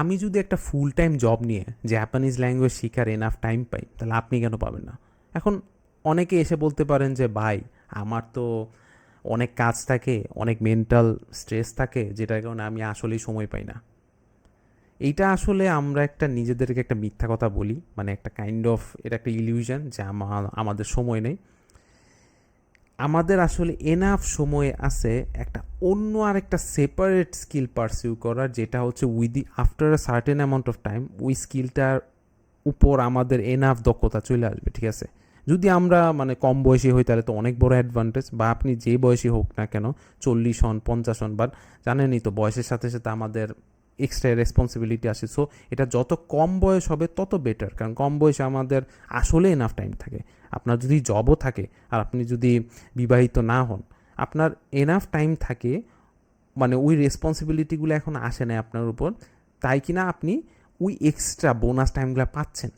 আমি যদি একটা ফুল টাইম জব নিয়ে জাপানিজ ল্যাঙ্গুয়েজ শেখার এনাফ টাইম পাই, তাহলে আপনি কেন পাবেন না? এখন অনেকে এসে বলতে পারেন যে ভাই, আমার তো অনেক কাজ থাকে, অনেক মেন্টাল স্ট্রেস থাকে, যেটার কারণে আমি আসলেই সময় পাই না। এইটা আসলে আমরা একটা নিজেদেরকে একটা মিথ্যা কথা বলি, মানে একটা কাইন্ড অফ, এটা একটা ইলিউশন যে আমাদের সময় নেই। আমাদের আসলে এনাফ সময় আছে একটা অন্য আর একটা সেপারেট স্কিল পারসিউ করার, যেটা হচ্ছে after a certain amount of time ওই স্কিলটার উপর আমাদের এনাফ দক্ষতা চলে আসবে, ঠিক আছে? যদি আমরা মানে কম বয়সী হই তাহলে তো অনেক বড় অ্যাডভান্টেজ, বা আপনি যে বয়সী হোক না কেন, 40 হন 50 হন, বাট জানেনই তো বয়সের সাথে সাথে আমাদের এক্সট্রা রেসপন্সিবিলিটি আসে। সো এটা যত কম বয়স হবে তত বেটার, কারণ কম বয়সে আমাদের আসলে এনাফ টাইম থাকে। আপনার যদি জবও থাকে আর আপনি যদি বিবাহিত না হন, আপনার এনাফ টাইম থাকে, মানে ওই রেসপন্সিবিলিটিগুলো এখন আসে না আপনার উপর, তাই কিনা আপনি ওই এক্সট্রা বোনাস টাইমগুলো পাচ্ছেন।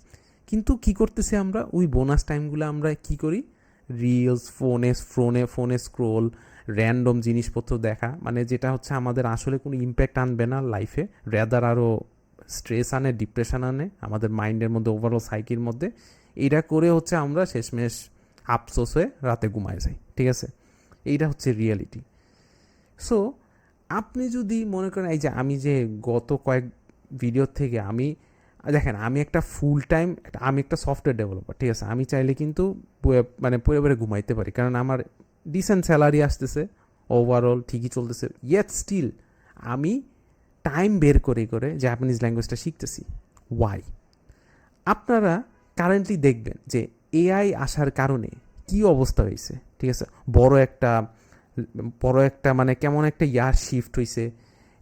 কিন্তু কি করতেছি আমরা, ওই বোনাস টাইমগুলো আমরা কি করি? রিলস, ফোনে স্ক্রোল, র্যান্ডম জিনিসপত্র দেখা, মানে যেটা হচ্ছে আমাদের আসলে কোনো ইম্প্যাক্ট আনবে না লাইফে, রেদার আরও স্ট্রেস আনে, ডিপ্রেশন আনে আমাদের মাইন্ডের মধ্যে, ওভারঅল সাইকির মধ্যে। এটা করে হচ্ছে আমরা শেষমেশ আফসোস হয়ে রাতে ঘুমায় যাই, ঠিক আছে? এইটা হচ্ছে রিয়েলিটি। সো আপনি যদি মনে করেন, এই যে আমি যে গত কয়েক ভিডিও থেকে আমি, দেখেন আমি একটা ফুল টাইম, আমি একটা সফটওয়্যার ডেভেলপার, ঠিক আছে? আমি চাইলে কিন্তু মানে পরে ঘুমাইতে পারি, কারণ আমার ডিসেন্ট স্যালারি আসতেছে, ওভারঅল ঠিকই চলতেছে, ইয়েট স্টিল আমি টাইম বের করে করে জাপানিজ ল্যাঙ্গুয়েজটা শিখতেছি। ওয়াই? আপনারা কারেন্টলি দেখবেন যে এআই আসার কারণে কি অবস্থা হয়েছে, ঠিক আছে? বড় একটা মানে কেমন একটা শিফট হয়েছে,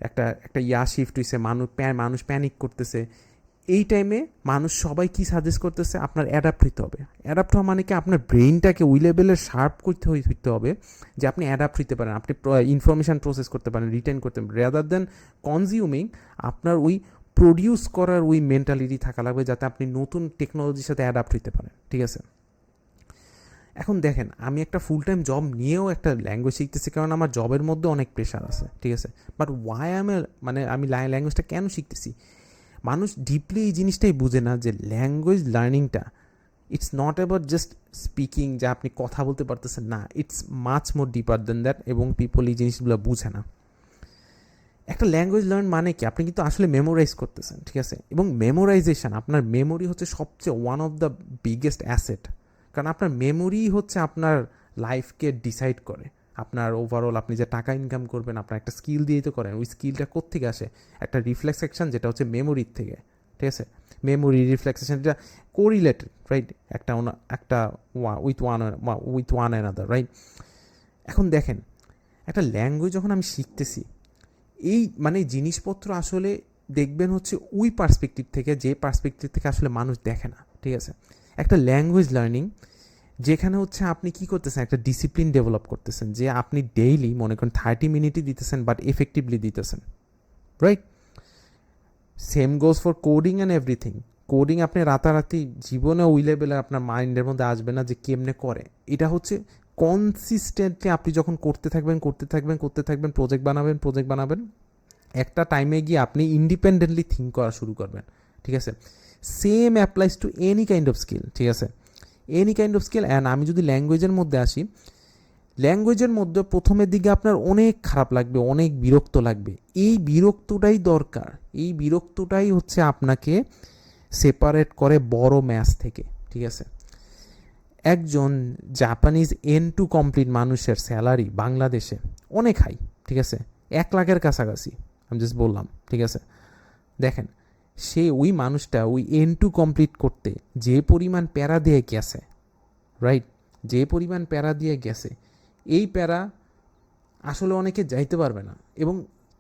একটা একটা শিফট হয়েছে, মানুষ প্যানিক করতেছে। এই টাইমে মানুষ সবাই কি সাজেস্ট করতেছে? আপনার অ্যাডাপ্ট হইতে হবে। অ্যাডাপ্ট হওয়া মানে কি, আপনার ব্রেইনটাকে ওই লেভেলের শার্প হইতে হবে যে আপনি অ্যাডাপ্ট হইতে পারেন, আপনি ইনফরমেশান প্রসেস করতে পারেন, রিটেন করতে পারেন, রেদার দেন কনজিউমিং। আপনার ওই প্রডিউস করার ওই মেন্টালিটি থাকা লাগবে, যাতে আপনি নতুন টেকনোলজির সাথে অ্যাডাপ্ট হইতে পারেন, ঠিক আছে? এখন দেখেন, আমি একটা ফুল টাইম জব নিয়েও একটা ল্যাঙ্গুয়েজ শিখতেছি, কারণ আমার জবের মধ্যে অনেক প্রেশার আছে, ঠিক আছে? বাট ওয়াই আমি ল্যাঙ্গুয়েজটা কেন শিখতেছি? মানুষ ডিপলি এই জিনিসটাই বুঝে না যে ল্যাঙ্গুয়েজ লার্নিংটা, it's not about just speaking, যা আপনি কথা বলতে পারতেছেন না, it's much more deeper than that, এবং পিপল এই জিনিসগুলো বুঝে না। একটা ল্যাঙ্গুয়েজ লার্ন মানে কি, আপনি কিন্তু আসলে মেমোরাইজ করতেছেন, ঠিক আছে? এবং মেমোরাইজেশন, আপনার মেমোরি হচ্ছে সবচেয়ে one of the biggest asset, কারণ আপনার মেমোরি হচ্ছে আপনার লাইফকে ডিসাইড করে। আপনার ওভারঅল আপনি যে টাকা ইনকাম করবেন, আপনার একটা স্কিল দিয়েই তো করেন, ওই স্কিলটা কোত্থেকে আসে? একটা রিফ্লেক্স অ্যাকশন, যেটা হচ্ছে মেমোরির থেকে, ঠিক আছে? মেমোরি রিফ্লেক্সেশন, যেটা কোরিলেটেড, রাইট? একটা উইথ ওয়ান অ্যানাদার, রাইট? এখন দেখেন, একটা ল্যাঙ্গুয়েজ যখন আমি শিখতেছি, এই মানে জিনিসপত্র আসলে দেখবেন হচ্ছে ওই পার্সপেক্টিভ থেকে, যে পার্সপেক্টিভ থেকে আসলে মানুষ দেখে না, ঠিক আছে? একটা ল্যাঙ্গুয়েজ লার্নিং, যেখানে হচ্ছে আপনি কি করতেছেন, একটা ডিসিপ্লিন ডেভেলপ করতেছেন, যে আপনি ডেইলি মনে করেন 30 মিনিটই দিতেছেন, বাট এফেক্টিভলি দিতেছেন, right? Same goes for coding and everything. Coding আপনি রাতারাতি জীবনে ওই লেভেলে আপনার মাইন্ডের মধ্যে আসবে না যে কেমনে করে। এটা হচ্ছে কনসিস্টেন্টলি আপনি যখন করতে থাকবেন, প্রজেক্ট বানাবেন, একটা টাইমে গিয়ে আপনি ইন্ডিপেন্ডেন্টলি থিঙ্ক করা শুরু করবেন, ঠিক আছে? Same applies to any kind of skill, ঠিক আছে? Any kind of skill. And আমি যদি ল্যাঙ্গুয়েজের মধ্যে আসি, ল্যাঙ্গুয়েজের মধ্যে প্রথমের দিকে আপনার অনেক খারাপ লাগবে, অনেক বিরক্ত লাগবে। এই বিরক্তটাই দরকার, এই বিরক্তটাই হচ্ছে আপনাকে সেপারেট করে বড় ম্যাচ থেকে, ঠিক আছে? একজন জাপানিজ টু কমপ্লিট মানুষের স্যালারি বাংলাদেশে অনেক হাই, ঠিক আছে? 1 লাখের কাছাকাছি, আমি জাস্ট বললাম, ঠিক আছে? দেখেন, ওই মানুষটা ওই টু কমপ্লিট করতে যে পরিমাণ প্যারা দিয়ে গেছে, রাইট? যে পরিমাণ প্যারা দিয়ে গেছে, এই প্যারা আসলে অনেকে যাইতে পারবে না। এবং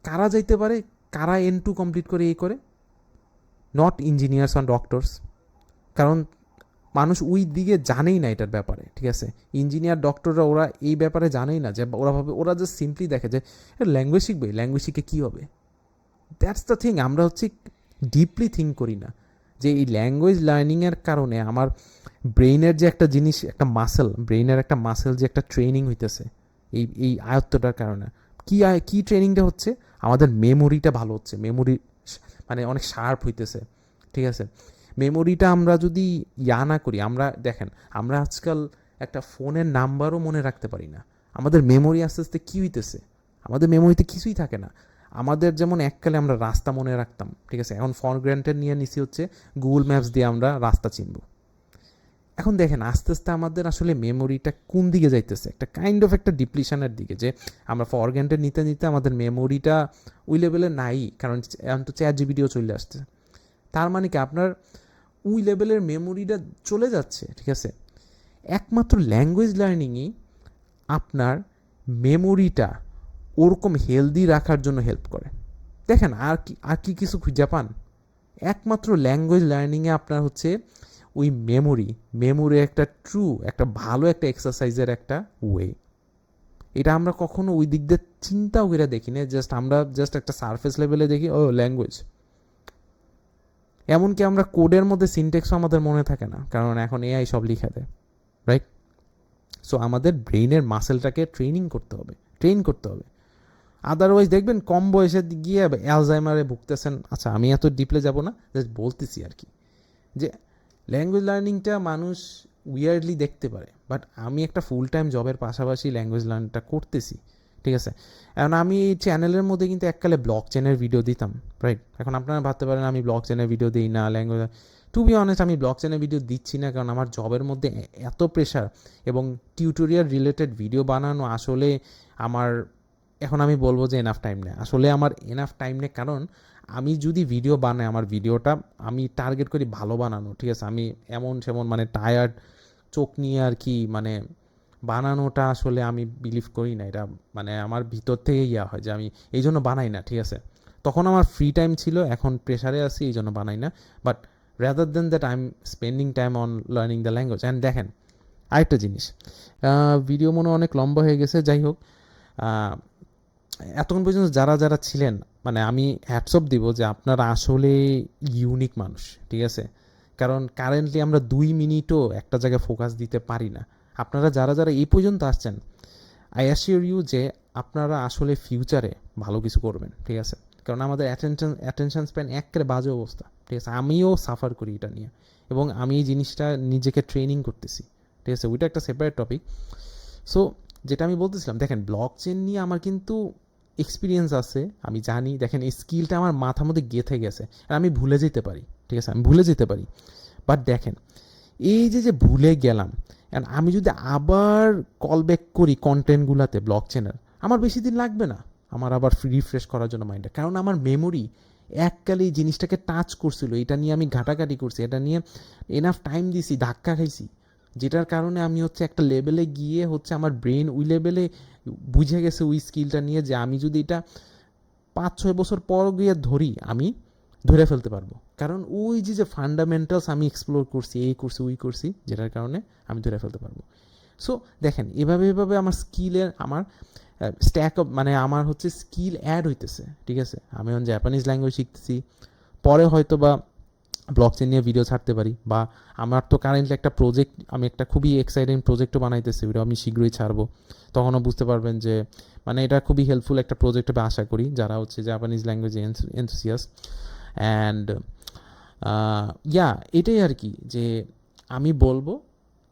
কারা যাইতে পারে, কারা টু কমপ্লিট করে এই করে? নট ইঞ্জিনিয়ার্স অ্যান্ড ডক্টরস, কারণ মানুষ ওই দিকে জানেই না এটার ব্যাপারে, ঠিক আছে? ইঞ্জিনিয়ার ডক্টররা ওরা এই ব্যাপারে জানেই না, যে ওরা জাস্ট সিম্পলি দেখে যে ল্যাঙ্গুয়েজ শিখে কী হবে। দ্যাটস দ্য থিং, আমরা হচ্ছে ডিপলি থিঙ্ক করি না যে এই ল্যাঙ্গুয়েজ লার্নিংয়ের কারণে আমার ব্রেইনের যে একটা জিনিস, একটা ব্রেইনের একটা মাসেল যে একটা ট্রেনিং হইতেছে, এই আয়ত্তটার কারণে কি ট্রেনিংটা হচ্ছে? আমাদের মেমোরিটা ভালো হচ্ছে, মানে অনেক শার্প হইতেছে, ঠিক আছে? মেমোরিটা আমরা যদি না করি, আমরা দেখেন আমরা আজকাল একটা ফোনের নাম্বারও মনে রাখতে পারি না। আমাদের মেমোরি আস্তে আস্তে কী হইতেছে, আমাদের মেমোরিতে কিছুই থাকে না। আমাদের যেমন এককালে আমরা রাস্তা মনে রাখতাম, ঠিক আছে, এখন ফর গ্রান্টেড নিয়ে নিছি হচ্ছে গুগল ম্যাপস দিয়ে আমরা রাস্তা চিনব। এখন দেখেন আস্তে আস্তে আমাদের আসলে মেমোরিটা কোন দিকে যাইতেছে, একটা কাইন্ড অফ একটা ডিপ্লিশনের দিকে, যে আমরা ফর গ্রান্টেড নিতে নিতে আমাদের মেমোরিটা ওই লেভেলে নাই, কারণ এখন তো চ্যাট জিপিটিও চলে আসছে। তার মানে কি আপনার ওই লেভেলের মেমোরিটা চলে যাচ্ছে, ঠিক আছে? একমাত্র ল্যাঙ্গুয়েজ লার্নিংই আপনার মেমোরিটা ওরকম হেলদি রাখার জন্য হেল্প করে। দেখেন আর কি কিছু খুঁজে পান? একমাত্র ল্যাঙ্গুয়েজ লার্নিংয়ে আপনার হচ্ছে ওই মেমোরি একটা একটা ভালো একটা এক্সারসাইজের একটা ওয়ে। এটা আমরা কখনো ওই দিক দিয়ে চিন্তাও করে দেখি না, আমরা জাস্ট একটা সারফেস লেভেলে দেখি ও ল্যাঙ্গুয়েজ। এমনকি আমরা কোডের মধ্যে সিনটেক্সও আমাদের মনে থাকে না, কারণ এখন এআই সব লিখে দেয়, রাইট? সো আমাদের ব্রেইনের মাসেলটাকে ট্রেন করতে হবে। আদারওয়াইজ দেখবেন কম বয়সে গিয়ে অ্যালজাইমারে ভুগতেছেন। আচ্ছা, আমি এত ডিপলে যাব না, জাস্ট বলতেছি আর কি, যে ল্যাঙ্গুয়েজ লার্নিংটা মানুষ উইয়ার্ডলি দেখতে পারে, বাট আমি একটা ফুল টাইম জবের পাশাপাশি ল্যাঙ্গুয়েজ লার্নিংটা করতেছি, ঠিক আছে? এখন আমি এই চ্যানেলের মধ্যে কিন্তু এককালে ব্লক চেনের ভিডিও দিতাম, রাইট? এখন আপনারা ভাবতে পারেন আমি ব্লক চেনের ভিডিও দিই না, ল্যাঙ্গুয়েজ, টু বি অনেস্ট আমি ব্লক চেনের ভিডিও দিচ্ছি না, কারণ আমার জবের মধ্যে এত প্রেশার, এবং টিউটোরিয়াল রিলেটেড ভিডিও বানানো আসলে আমার, এখন আমি বলবো যে এনাফ টাইম নেই, আসলে আমার এনাফ টাইম নেই। কারণ আমি যদি ভিডিও বানাই, আমার ভিডিওটা আমি টার্গেট করি ভালো বানানো, ঠিক আছে? আমি এমন সেমন মানে টায়ার্ড চোখ নিয়ে আর কি মানে বানানোটা আসলে আমি বিলিভ করি না। এটা মানে আমার ভিতর থেকে হয় যে আমি এই জন্য বানাই না, ঠিক আছে? তখন আমার ফ্রি টাইম ছিল, এখন প্রেশারে আছি, এই জন্য বানাই না। But rather than that I am spending time on learning the language. And দেখেন আরেকটা জিনিস, ভিডিও মনে অনেক লম্বা হয়ে গেছে, যাই হোক, এতক্ষণ পর্যন্ত যারা ছিলেন, মানে আমি হ্যাটস অফ দিব যে আপনারা আসলে ইউনিক মানুষ, ঠিক আছে? কারণ কারেন্টলি আমরা 2 মিনিটও একটা জায়গায় ফোকাস দিতে পারি না। আপনারা যারা এই পর্যন্ত আসছেন, আই অ্যাসিওর ইউ যে আপনারা আসলে ফিউচারে ভালো কিছু করবেন, ঠিক আছে? কারণ আমাদের অ্যাটেনশন স্প্যান একেবারে বাজে অবস্থা, ঠিক আছে? আমিও সাফার করি এটা নিয়ে, এবং আমি এই জিনিসটা নিজেকে ট্রেনিং করতেছি, ঠিক আছে? ওইটা একটা সেপারেট টপিক। সো যেটা আমি বলতেছিলাম, দেখেন ব্লক চেন নিয়ে আমার কিন্তু এক্সপিরিয়েন্স আছে, আমি জানি। দেখেন এই স্কিলটা আমার মাথার মধ্যে গেঁথে গেছে, আর আমি ভুলে যেতে পারি, ঠিক আছে? আমি ভুলে যেতে পারি। বাট দেখেন এই যে ভুলে গেলাম, অ্যান্ড আমি যদি আবার কল ব্যাক করি কন্টেন্টগুলোতে ব্লক চেনের, আমার বেশি দিন লাগবে না আমার আবার রিফ্রেশ করার জন্য মাইন্ডে, কারণ আমার মেমোরি এককালে এই জিনিসটাকে টাচ করছিল, এটা নিয়ে আমি ঘাটাঘাটি করছি, এটা নিয়ে এনাফ টাইম দিছি, ধাক্কা খাইছি, যেটার কারণে আমি হচ্ছে একটা লেভেলে গিয়ে হচ্ছে আমার ব্রেন ওই লেভেলে বুঝে গেছে ওই স্কিলটা নিয়ে, যে আমি যদি এটা 5-6 বছর পর গিয়ে ধরি, আমি ধরে ফেলতে পারবো, কারণ ওই যে ফান্ডামেন্টালস আমি এক্সপ্লোর করছি, এই করছি ওই করছি, যেটার কারণে আমি ধরে ফেলতে পারবো। সো দেখেন এভাবে আমার স্কিলের আমার স্ট্যাক আপ, মানে আমার হচ্ছে স্কিল অ্যাড হইতেছে, ঠিক আছে? আমি এখন জাপানিজ ল্যাঙ্গুয়েজ শিখতেছি, পরে হয়তো বা ব্লকচেন নিয়ে ভিডিও ছাড়তে পারি, বা আমার তো কারেন্টলি একটা প্রজেক্ট, আমি একটা খুবই এক্সাইটিং প্রজেক্টও বানাইতেছি, ওটা আমি শীঘ্রই ছাড়বো। তখনও বুঝতে পারবেন যে মানে এটা খুবই হেল্পফুল একটা প্রজেক্ট হবে আশা করি, যারা হচ্ছে জাপানিজ ল্যাঙ্গুয়েজ এনথুসিয়াস্ট। অ্যান্ড এটাই আর কি, যে আমি বলবো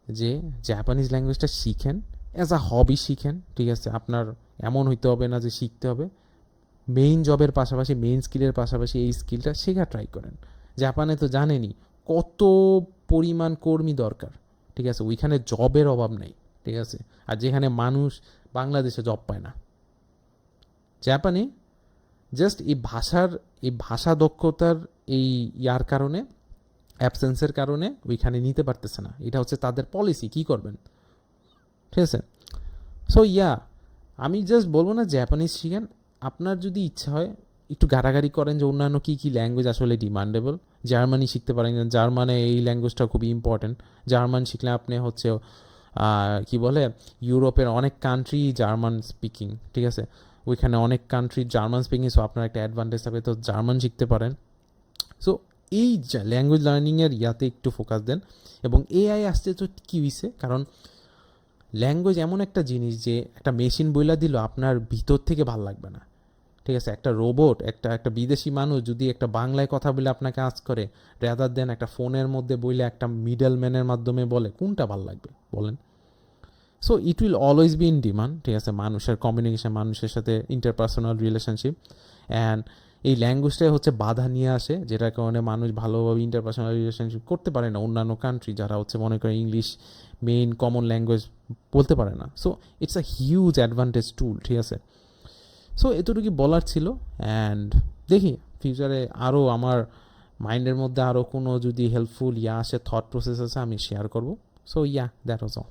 যে জাপানিজ ল্যাঙ্গুয়েজটা শিখেন, অ্যাজ আ হবি শিখেন, ঠিক আছে? আপনার এমন হইতে হবে না যে শিখতে হবে, মেইন জবের পাশাপাশি, মেইন স্কিলের পাশাপাশি এই স্কিলটা শেখা ট্রাই করেন। জাপানে তো জানেনই কত পরিমাণ কর্মী দরকার, ঠিক আছে? ওইখানে জবের অভাব নেই, ঠিক আছে? আর যেখানে মানুষ বাংলাদেশে জব পায় না, জাপানে জাস্ট এই ভাষা দক্ষতার এই কারণে, অ্যাবসেন্সের কারণে ওইখানে নিতে পারতেছে না। এটা হচ্ছে তাদের পলিসি, কি করবেন, ঠিক আছে? সো আমি জাস্ট বলবো না জাপানিজ শিখেন, আপনার যদি ইচ্ছা হয় একটু গাড়াগাড়ি করেন যে অন্যান্য কী ল্যাঙ্গুয়েজ আসলে ডিমান্ডেবল। জার্মানি শিখতে পারেন, জার্মানে এই ল্যাঙ্গুয়েজটা খুবই ইম্পর্টেন্ট। জার্মান শিখলে আপনি হচ্ছে কি বলে, ইউরোপের অনেক কান্ট্রি জার্মান স্পিকিং, ঠিক আছে? ওইখানে অনেক কান্ট্রি জার্মান স্পিকিং, সো আপনার একটা অ্যাডভান্টেজ থাকবে, তো জার্মান শিখতে পারেন। সো এই ল্যাঙ্গুয়েজ লার্নিংয়ের একটু ফোকাস দেন। এবং এআই আসতে তো কী হয়েছে, কারণ ল্যাঙ্গুয়েজ এমন একটা জিনিস যে একটা মেশিন বইলা দিল আপনার ভিতর থেকে ভাল লাগবে না। ঠিক আছে, একটা রোবট, একটা বিদেশি মানুষ যদি একটা বাংলায় কথা বলে আপনাকে আজ করে, রেদার দেন একটা ফোনের মধ্যে বইলে একটা মিডল ম্যানের মাধ্যমে বলে, কোনটা ভালো লাগবে বলেন? So it will always be in demand, ঠিক আছে, মানুষের কমিউনিকেশন, মানুষের সাথে ইন্টারপার্সোনাল রিলেশনশিপ। অ্যান্ড এই ল্যাঙ্গুয়েজটাই হচ্ছে বাধা নিয়ে আসে, যেটার কারণে মানুষ ভালোভাবে ইন্টারপার্সোনাল রিলেশনশিপ করতে পারে না অন্যান্য কান্ট্রি যারা হচ্ছে মনে করে ইংলিশ মেইন কমন ল্যাঙ্গুয়েজ বলতে পারে না। So it's a huge advantage tool, ঠিক আছে। সো এতটুকু বলার ছিল। অ্যান্ড দেখি ফিউচারে আরও আমার মাইন্ডের মধ্যে আরও কোনো যদি হেল্পফুল আসে, থট প্রসেস আছে, আমি শেয়ার করবো। So that was all.